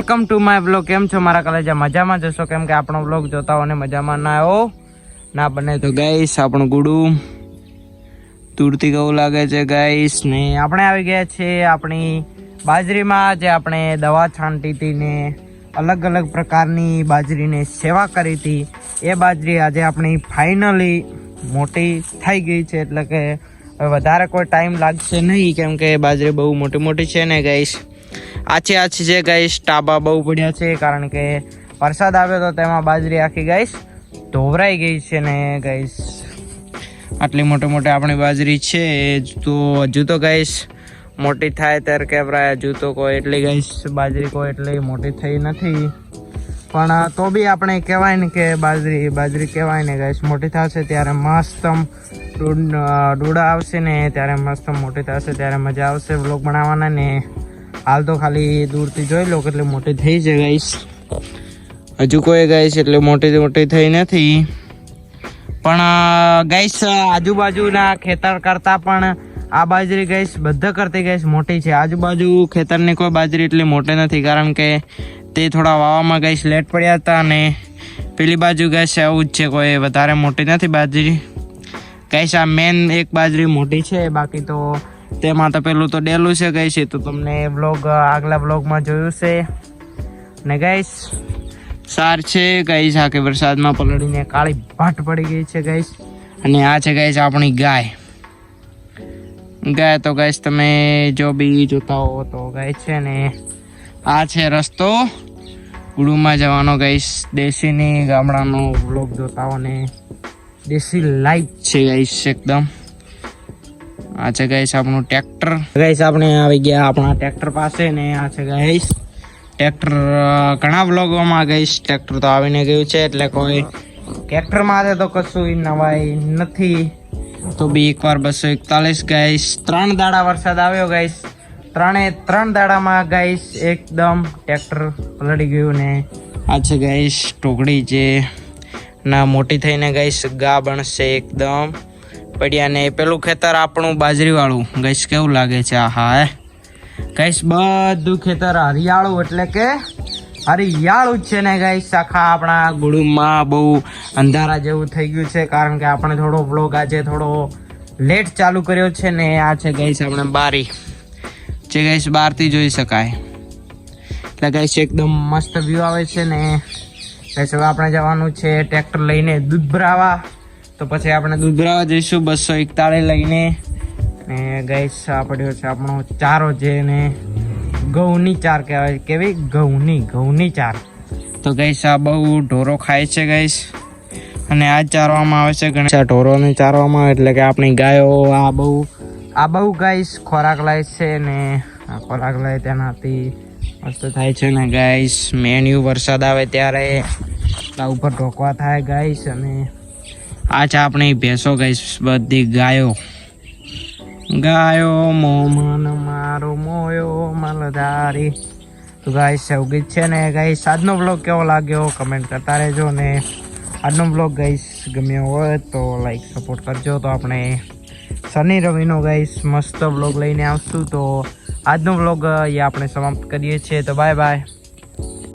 Welcome to my blog. કેમ છો મારા કલેજા? મજામાં જશો કેમ કે આપણો બ્લોગ જોતા હો ને મજામાં ના આવ્યો ના બને તો ગાઈસ આપણું ગુડું દૂરથી કેવું લાગે છે ગાઈસ ને આપણે આવી ગયા છે આપણી બાજરીમાં જે આપણે દવા છાંટી હતી ને અલગ અલગ પ્રકારની બાજરીને સેવા કરી હતી. એ બાજરી આજે આપણી ફાઇનલી મોટી થઈ ગઈ છે, એટલે કે વધારે કોઈ ટાઈમ લાગશે નહીં કેમ કે બાજરી બહુ મોટી મોટી છે ને ગાઈસ. આછી છે ગાઈસ, ટાબા બહુ પડ્યા છે કારણ કે વરસાદ આવ્યો તો તેમાં બાજરી આખી ગાઈસ ધોવરાઈ ગઈ છે ને ગાઈસ આટલી મોટી આપણી બાજરી છે તો હજુ તો ગાઈસ મોટી થાય ત્યારે કેવરાય. હજુ તો કોઈ એટલી ગાઈસ બાજરી કોઈ એટલી મોટી થઈ નથી, પણ તો બી આપણે કહેવાય ને કે બાજરી કહેવાય ને ગાઈસ મોટી થશે ત્યારે મસ્ત ડોડા આવશે ને ત્યારે મસ્ત મોટી થશે ત્યારે મજા આવશે વ્લોગ બનાવવાના ને. હાલ તો ખાલી દૂરથી જોઈ લો કેટલી મોટી થઈ છે ગાઈસ. હજુ કોઈ ગાઈસ એટલે મોટી થઈ નથી, પણ ગાઈસ આજુબાજુના ખેતર કરતા પણ આ બાજરી ગાઈસ બધા કરતી ગાઈસ મોટી છે. આજુબાજુ ખેતરની કોઈ બાજરી એટલી મોટી નથી કારણ કે તે થોડા વાવામાં ગાઈસ લેટ પડ્યા હતા અને પેલી બાજુ ગાઈસ આવું જ છે, કોઈ વધારે મોટી નથી બાજરી ગાઈસ. આ મેન એક બાજરી મોટી છે, બાકી તો તેમાં તો પેલું તો ડેલું છે ગાઈસ, એ તો તમને આગલા બ્લોગમાં જોયું છે ને ગાઈસ. સાર છે ગાઈસ આખી વરસાદમાં પલળીને કાળી ભાટ પડી ગઈ છે ગાઈસ. અને આ છે ગાઈસ આપણી ગાય તો ગાઈસ તમે જો બી જોતા હો તો ગાય છે ને આ છે રસ્તો ગુડુમાં જવાનો ગાઈસ. દેશીની ગામડાનો બ્લોગ જોતા હો ને દેશી લાઈફ છે ગાઈસ એકદમ. આ છે ગાઈસ આપણું ટ્રેક્ટર. ગાઈસ આપણે આવી ગયા આપણા ટ્રેક્ટર પાસે ને આ છે ગાઈસ ટ્રેક્ટર. ઘણા બ્લોગોમાં ગાઈસ ટ્રેક્ટર તો આવીને ગયું છે, એટલે કોઈ ટ્રેક્ટરમાં તો કશું નવાઈ નથી. તો બી એકવાર 241 ગાઈસ 3 દાડા વરસાદ આવ્યો ગાઈસ. ત્રણ દાડામાં ગાઈસ એકદમ ટ્રેક્ટર પલળી ગયું ને આ છે ગાઈસ ટોકડી જે ના મોટી થઈને ગાઈસ ગા બનશે એકદમ પડ્યા. ને પેલું ખેતર આપણું બાજરી વાળું ગાઈસ કેવું લાગે છે. હા ગાઈસ બધું ખેતર હરિયાળું એટલે કે હરિયાળું જ છે ને ગાઈસ. આખા આપણા ગુડુમાં બહુ અંધારા જેવું થઈ ગયું છે કારણ કે આપણે થોડો બ્લોગ આજે થોડો લેટ ચાલુ કર્યો છે ને. આ છે ગાઈસ આપણે બારી જે ગાઈસ બહારથી જોઈ શકાય, એટલે ગાઈસ એકદમ મસ્ત વ્યૂ આવે છે ને ગાઈસ. હવે આપણે જવાનું છે ટ્રેક્ટર લઈને દૂધ ભરાવા, તો પછી આપણે દૂધ ભરાવા જઈશું 241 લઈને. ને ગાઈસ આ પડ્યો છે આપણો ચારો જેને ઘઉંની ચાર કહેવાય. કેવી ઘઉંની ચાર. તો ગાઈસ આ બહુ ઢોરો ખાય છે ગાઈસ, અને આ ચારવામાં આવે છે ઘણા ઢોરોને ચારવામાં આવે એટલે કે આપણી ગાયો આ બહુ ગાઈસ ખોરાક લાય છે ને આ ખોરાક લાય તેનાથી મસ્ત થાય છે ને ગાઈસ. મેન્યુ વરસાદ આવે ત્યારે ઉપર ઢોકવા થાય ગાઈસ. અને આ છે આપણી ભેંસો ગાઈસ, બધી ગાયો મોમન મારો મોયો મલધારી. તો ગાઈસ એવું ગીત છે ને ગાઈસ. આજનો બ્લોગ કેવો લાગ્યો કમેન્ટ કરતા રહેજો ને આજનો બ્લોગ ગાઈસ ગમ્યો હોય તો લાઈક સપોર્ટ કરજો. તો આપણે શનિ રવિનો ગાઈસ મસ્ત બ્લોગ લઈને આવશું. તો આજનો બ્લોગ અહીંયા આપણે સમાપ્ત કરીએ છીએ. તો બાય બાય.